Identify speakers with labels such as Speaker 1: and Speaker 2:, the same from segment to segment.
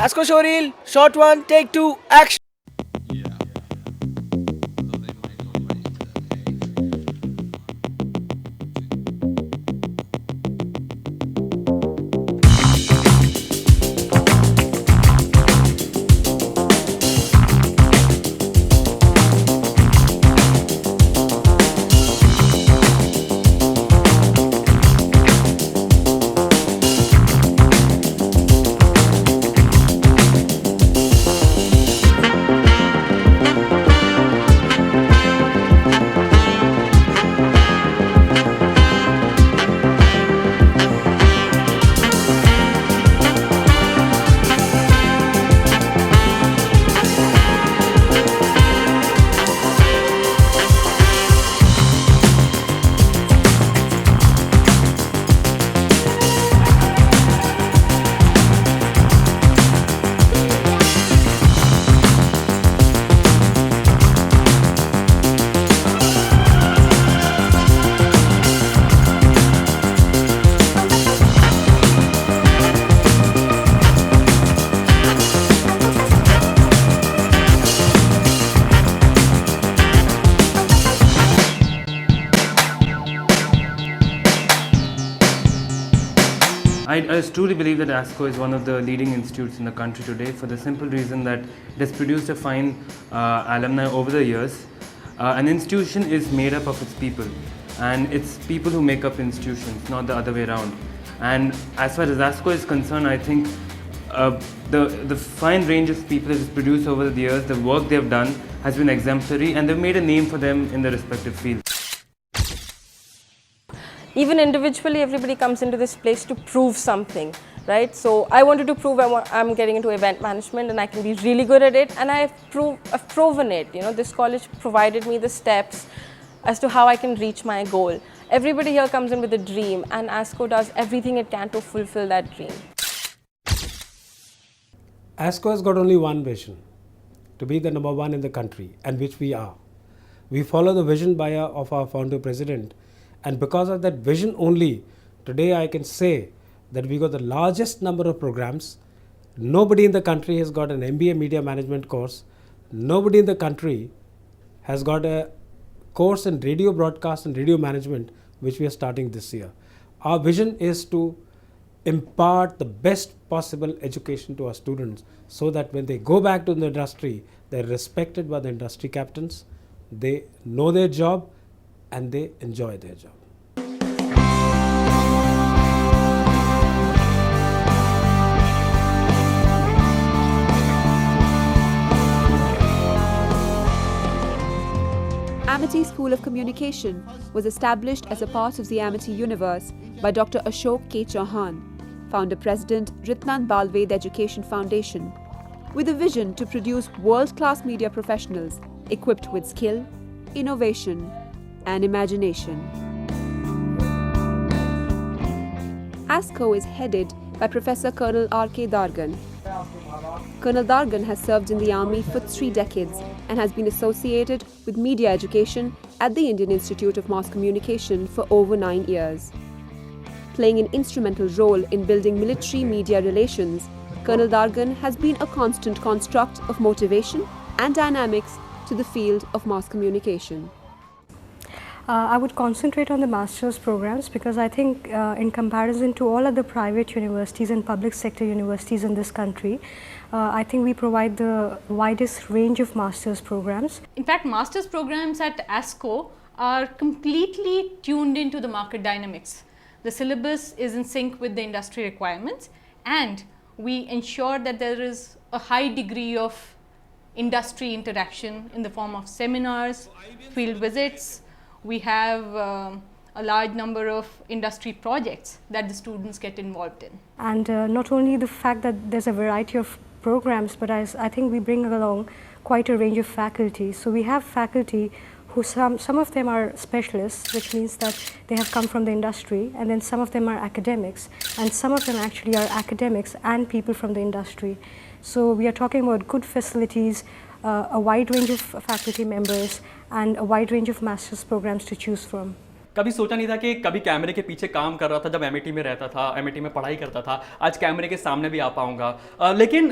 Speaker 1: Asko Shoril, shot one, take two, action.
Speaker 2: I truly believe that ASCO is one of the leading institutes in the country today for the simple reason that it has produced a fine alumni over the years. An institution is made up of its people, and it's people who make up institutions, not the other way around. And as far as ASCO is concerned, I think the fine range of people it has produced over the years, the work they've done has been exemplary, and they've made a name for them in their respective fields.
Speaker 3: Even individually, everybody comes into this place to prove something, right? So I wanted to prove I'm getting into event management and I can be really good at it, and I've proven it. You know, this college provided me the steps as to how I can reach my goal. Everybody here comes in with a dream, and ASCO does everything it can to fulfill that dream.
Speaker 4: ASCO has got only one vision, to be the number one in the country, and which we are. We follow the vision of our founder president, and because of that vision only, today I can say that we got the largest number of programs. Nobody in the country has got an MBA Media Management course. Nobody in the country has got a course in radio broadcast and radio management, which we are starting this year. Our vision is to impart the best possible education to our students so that when they go back to the industry, they're respected by the industry captains, they know their job, and they enjoy their job.
Speaker 5: Amity School of Communication was established as a part of the Amity universe by Dr. Ashok K. Chauhan, founder-president Ritnan Balved Education Foundation, with a vision to produce world-class media professionals equipped with skill, innovation, and imagination. ASCO is headed by Professor Colonel R.K. Dargan. Colonel Dargan has served in the army for 3 decades and has been associated with media education at the Indian Institute of Mass Communication for over 9 years. Playing an instrumental role in building military media relations, Colonel Dargan has been a constant construct of motivation and dynamics to the field of mass communication.
Speaker 6: I would concentrate on the master's programs because I think in comparison to all other private universities and public sector universities in this country, I think we provide the widest range of master's programs.
Speaker 7: In fact, master's programs at ASCO are completely tuned into the market dynamics. The syllabus is in sync with the industry requirements, and we ensure that there is a high degree of industry interaction in the form of seminars, field visits. We have a large number of industry projects that the students get involved in.
Speaker 6: And not only the fact that there's a variety of programs, but I think we bring along quite a range of faculty. So we have faculty who some of them are specialists, which means that they have come from the industry, and then some of them are academics, and some of them actually are academics and people from the industry. So we are talking about good facilities, a wide range of faculty members and a wide range of master's programs to choose from.
Speaker 8: कभी सोचा नहीं था कि कभी कैमरे के पीछे काम कर रहा था जब एमआईटी में रहता था, एमआईटी में पढ़ाई करता था, आज कैमरे के सामने भी आ पाऊंगा। लेकिन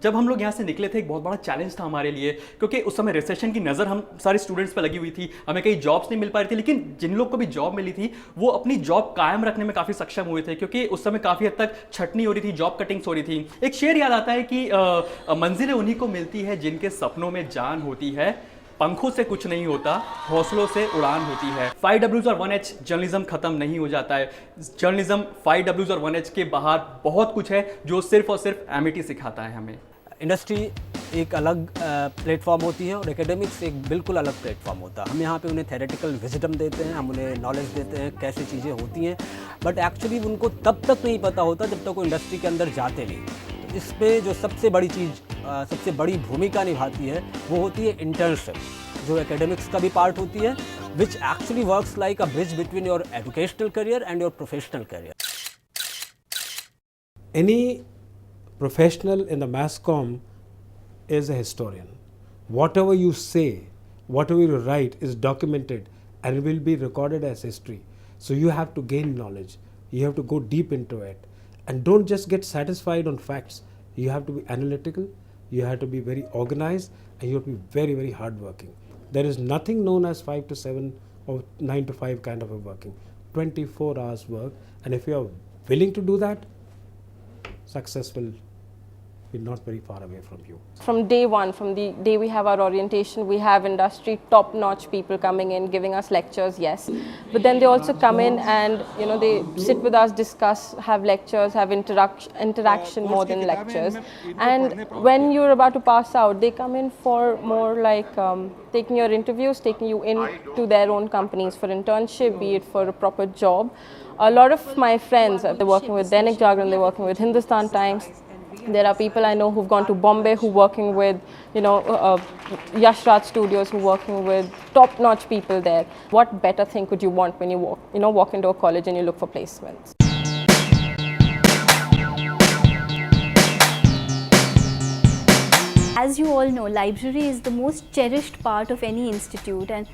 Speaker 8: जब हम लोग यहाँ से निकले थे एक बहुत बड़ा चैलेंज था हमारे लिए, क्योंकि उस समय रिसेशन की नज़र हम सारे स्टूडेंट्स पर लगी हुई थी, हमें कई जॉब्स नहीं मिल पा रही थी। लेकिन जिन लोग को भी जॉब मिली थी वो अपनी जॉब कायम रखने में काफ़ी सक्षम हुए थे, क्योंकि उस समय काफ़ी हद तक छटनी हो रही थी, जॉब कटिंग्स हो रही थी। एक शेर याद आता है कि मंजिलें उन्हीं को मिलती है जिनके सपनों में जान होती है, पंखों से कुछ नहीं होता, हौसलों से उड़ान होती है। 5Ws और 1H जर्नलिज्म खत्म नहीं हो जाता है। जर्नलिज्म 5Ws और 1H के बाहर बहुत कुछ है जो सिर्फ और सिर्फ एमआईटी सिखाता है हमें।
Speaker 9: इंडस्ट्री एक अलग प्लेटफॉर्म होती है और एकेडमिक्स एक बिल्कुल अलग प्लेटफॉर्म होता है। हम यहाँ पे उन्हें थेरेटिकल विजडम देते हैं, हम उन्हें नॉलेज देते हैं कैसे चीज़ें होती हैं, बट एक्चुअली उनको तब तक नहीं पता होता जब तक वो इंडस्ट्री के अंदर जाते नहीं। तो इस पे जो सबसे बड़ी चीज़ सबसे बड़ी भूमिका निभाती है वो होती है इंटर्नशिप, जो एकेडमिक्स का भी पार्ट होती है, which actually works like a bridge between your educational career and your professional career.
Speaker 4: Any professional in the mass comm is a historian. Whatever you say, whatever you write is documented and will be recorded as history. So you have to gain knowledge, you have to go deep into it, and don't just get satisfied on facts. You have to be analytical, you have to be very organized, and you have to be very, very hardworking. There is nothing known as 5 to 7 or 9 to 5 kind of a working. 24 hours work, and if you are willing to do that, success will be not very far away from you.
Speaker 3: From day one, from the day we have our orientation, we have industry top-notch people coming in, giving us lectures, yes. But then they also come in and, you know, they sit with us, discuss, have lectures, have interaction more than lectures. And when you're about to pass out, they come in for more like taking your interviews, taking you into their own companies for internship, be it for a proper job. A lot of my friends, they're working with Dainik Jagran, they're working with Hindustan Times. There are people I know who've gone to Bombay, who working with, you know, Yash Raj Studios, who working with top-notch people there. What better thing could you want when you walk into a college and you look for placements?
Speaker 10: As you all know, library is the most cherished part of any institute, and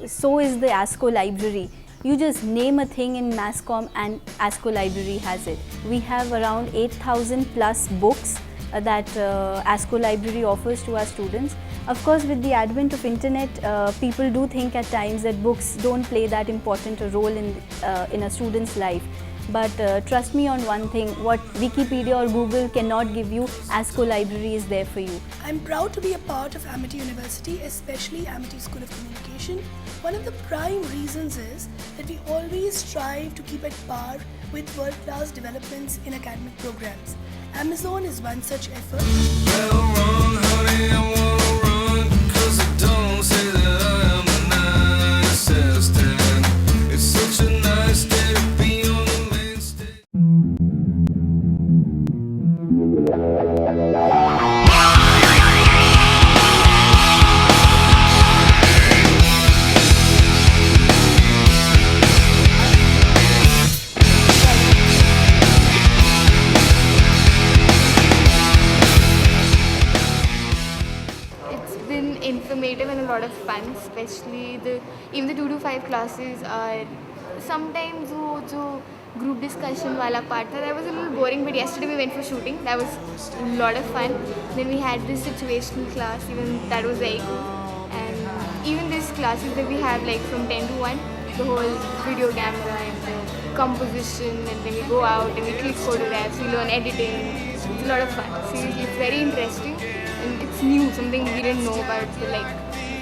Speaker 10: so is the ASCO library. You just name a thing in MassCom and ASCO library has it. We have around 8,000 plus books that ASCO library offers to our students. Of course, with the advent of internet, people do think at times that books don't play that important a role in a student's life. But trust me on one thing, what Wikipedia or Google cannot give you, ASCO library is there for you.
Speaker 11: I'm proud to be a part of Amity University, especially Amity School of Communication. One of the prime reasons is that we always strive to keep at par with world-class developments in academic programs. Amazon is one such effort.
Speaker 12: Well, run, honey, I wanna run, 'cause I don't say that I am the nicest, and it's such a nice day to be on the main stage.
Speaker 13: Informative and a lot of fun, especially even the 2 to 5 classes are sometimes जो group discussion वाला part था, that was a little boring, but yesterday we went for shooting, that was a lot of fun. Then we had this situational class, even that was very cool. And even these classes that we have like from 10 to 1, the whole video camera and the composition, and then we go out and we click photographs, we learn editing. It's a lot of fun. Seriously, it's very interesting. And it's new, something we didn't know about. So like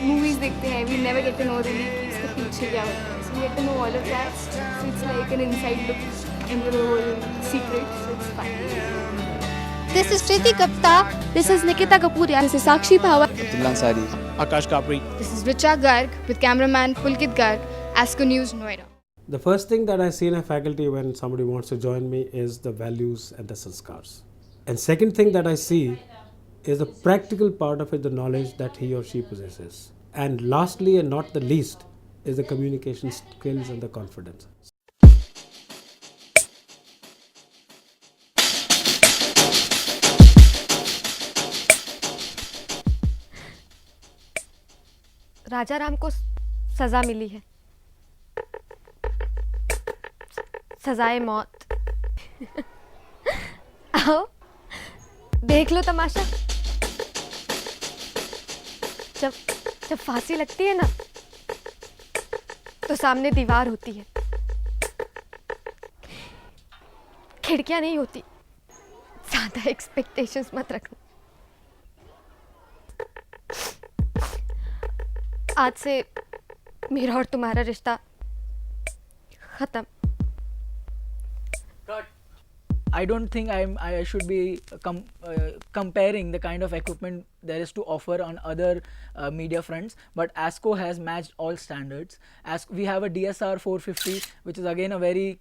Speaker 13: movies dekhte hain, we never get to know really ki iske piche kya hota hai. So we get to know all of that. So it's like an inside look into the whole secret. So it's fun.
Speaker 14: This is Shriti Gupta. This is Nikita Kapuria. This is Sakshi Pawar.
Speaker 1: Abdullah Ansari. Akash Kapri.
Speaker 13: This is Richa Garg with cameraman Pulkit Garg. ASCO News, Noida.
Speaker 4: The first thing that I see in a faculty when somebody wants to join me is the values and the sanskars. And second thing that I see is the practical part of it, the knowledge that he or she possesses. And lastly and not the least is the communication skills and the confidence.
Speaker 15: राजा राम को सज़ा मिली है, सज़ाए मौत। आओ देख लो तमाशा। जब फांसी लगती है ना तो सामने दीवार होती है, खिड़कियां नहीं होती। ज़्यादा एक्सपेक्टेशंस मत रखना। आज से मेरा और तुम्हारा रिश्ता खत्म।
Speaker 1: I don't think I should be comparing the kind of equipment there is to offer on other media fronts, but ASCO has matched all standards. As we have a DSR 450, which is again a very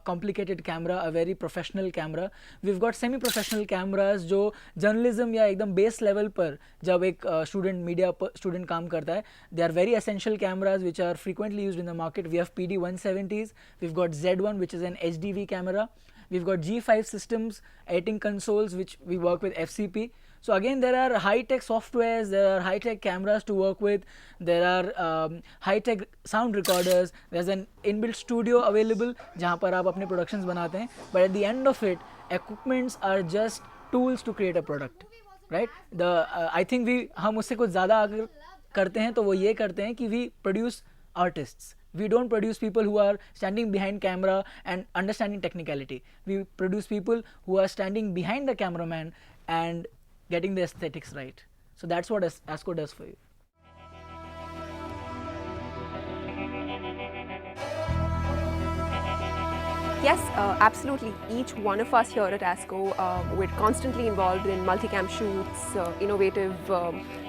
Speaker 1: complicated camera, a very professional camera. We've got semi-professional cameras जो journalism या एकदम base level पर जब एक media student काम करता है, they are very essential cameras which are frequently used in the market. We have PD 170s, we've got Z1 which is an HDV camera. We've got G5 systems, editing consoles, which we work with FCP. So again, there are high-tech softwares, there are high-tech cameras to work with, there are high-tech sound recorders, there's an inbuilt studio available जहाँ पर आप अपने productions बनाते हैं. But at the end of it, equipments are just tools to create a product, right? I think हम उससे कुछ ज़्यादा अगर करते हैं तो वो ये करते हैं कि we produce artists. We don't produce people who are standing behind camera and understanding technicality. We produce people who are standing behind the cameraman and getting the aesthetics right. So that's what ASCO does for you.
Speaker 5: Yes, absolutely. Each one of us here at ASCO, we're constantly involved in multicam shoots, innovative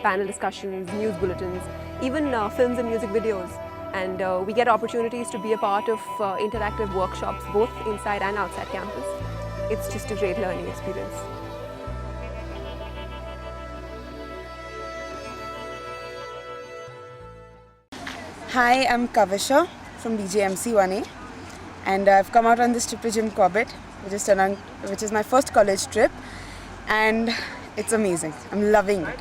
Speaker 5: panel discussions, news bulletins, even films and music videos. And we get opportunities to be a part of interactive workshops both inside and outside campus. It's just a great learning experience.
Speaker 16: Hi, I'm Kavisha from BJMC 1A, and I've come out on this trip to Jim Corbett, which is my first college trip, and it's amazing. I'm loving it.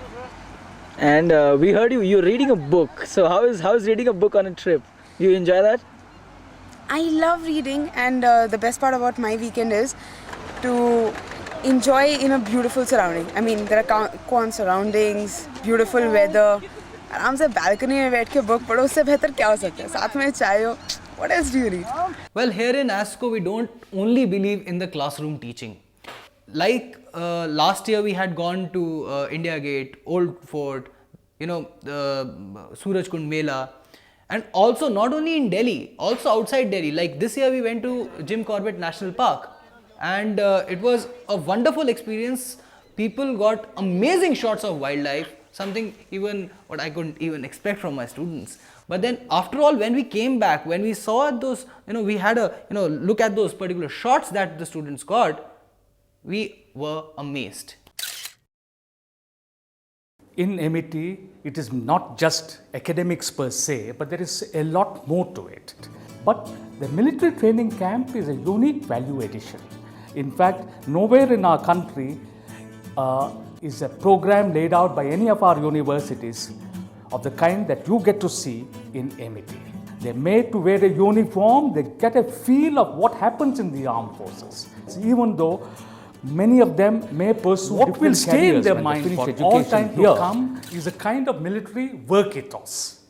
Speaker 1: And we heard you're reading a book. So how is reading a book on a trip? You enjoy that?
Speaker 16: I love reading, and the best part about my weekend is to enjoy in a beautiful surrounding. I mean, there are quant surroundings, beautiful weather. आराम से balcony में बैठ के book पढ़ो, उससे बेहतर क्या हो सकता है? साथ में चाय हो. What else do you read?
Speaker 17: Well, here in ASCO, we don't only believe in the classroom teaching. Like last year we had gone to India Gate, Old Fort, Suraj Kund Mela, and also not only in Delhi, also outside Delhi. Like this year we went to Jim Corbett National Park, and it was a wonderful experience. People got amazing shots of wildlife, something even what I couldn't even expect from my students. But then after all, when we came back, when we saw those, we had a look at those particular shots that the students got, we were amazed.
Speaker 18: In MET, it is not just academics per se, but there is a lot more to it. But the military training camp is a unique value addition. In fact, nowhere in our country is a program laid out by any of our universities of the kind that you get to see in MET. They're made to wear a uniform, they get a feel of what happens in the armed forces. Even though many of them may pursue what will stay in their mind for all time to come is a kind of military work ethos.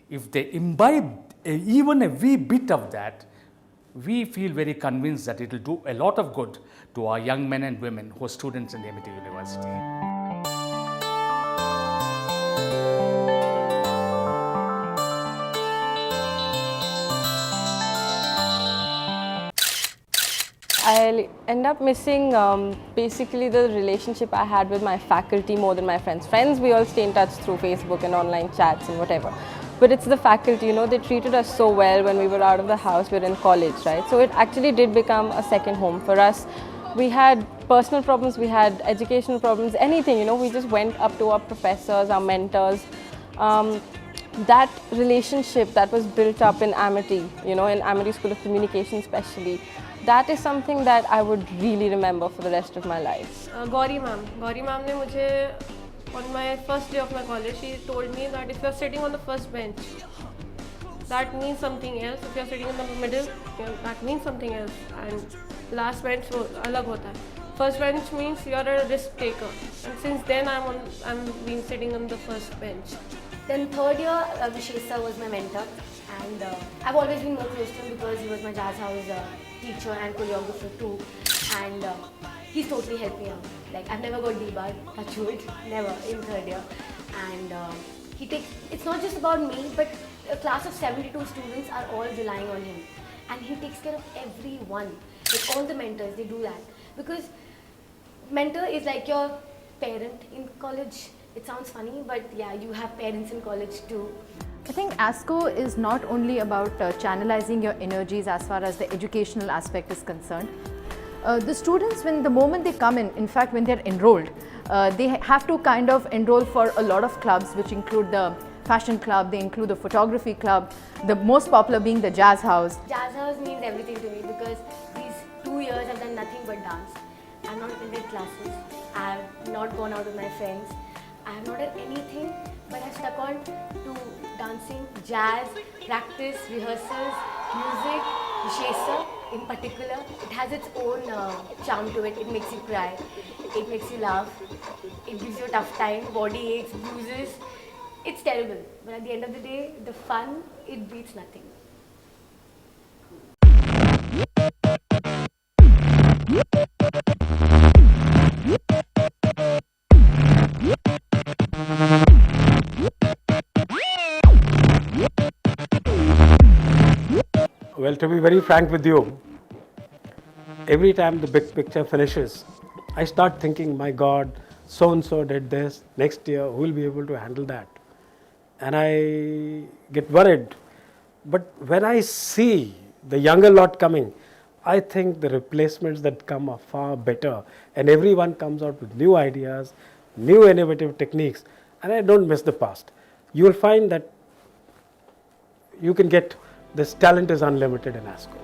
Speaker 18: If they imbibe even a wee bit of that, we feel very convinced that it will do a lot of good to our young men and women who are students in the MET University.
Speaker 3: I end up missing basically the relationship I had with my faculty more than my friends. Friends, we all stay in touch through Facebook and online chats and whatever. But it's the faculty, they treated us so well when we were out of the house, we were in college, right? So it actually did become a second home for us. We had personal problems, we had educational problems, anything, we just went up to our professors, our mentors. That relationship that was built up in Amity, in Amity School of Communication especially, that is something that I would really remember for the rest of my life.
Speaker 15: Gauri ma'am ने मुझे
Speaker 19: on my first day of my college, she told me that if you're sitting on the first bench, that means something else. If you're sitting in the middle, that means something else. And last bench wo alag hota hai. First bench means you're a risk taker. And since then, I'm been sitting on the first bench.
Speaker 20: Then third year, Vishesh sir was my mentor, and I've always been more close to him because he was my jazz house teacher and choreographer too, and he's totally helped me out. Like I've never got D-bar, touch wood, never in third year, and he takes. It's not just about me, but a class of 72 students are all relying on him, and he takes care of everyone. Like all the mentors, they do that because mentor is like your parent in college. It sounds funny, but yeah, you have parents in college too.
Speaker 21: I think ASCO is not only about channelizing your energies as far as the educational aspect is concerned. The students, when the moment they come in fact when they're enrolled, they have to kind of enroll for a lot of clubs, which include the fashion club, they include the photography club, the most popular being the jazz house.
Speaker 20: Jazz house means everything to me because these 2 years I've done nothing but dance. I've not attended classes, I've not gone out with my friends, I have not done anything, but I've stuck on to dancing, jazz, practice, rehearsals, music, Vishesh sir in particular. It has its own charm to it. It makes you cry, it makes you laugh, it gives you a tough time, body aches, bruises. It's terrible, but at the end of the day, the fun, it beats nothing.
Speaker 4: Well, to be very frank with you, every time the big picture finishes, I start thinking, my God, so-and-so did this, next year who will be able to handle that? And I get worried. But when I see the younger lot coming, I think the replacements that come are far better, and everyone comes out with new ideas, new innovative techniques, and I don't miss the past. You will find that you can get this talent is unlimited in ASCO.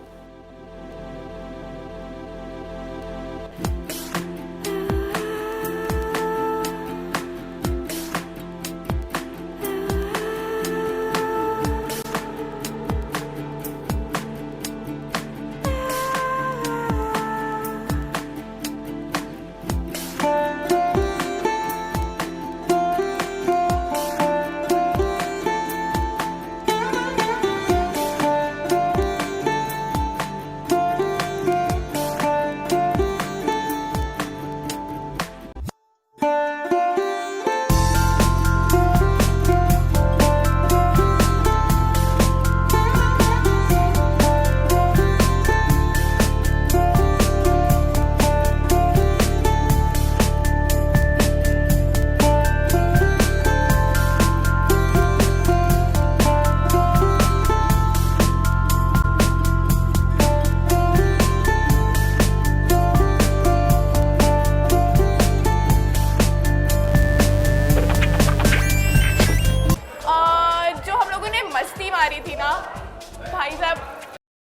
Speaker 22: भाई साहब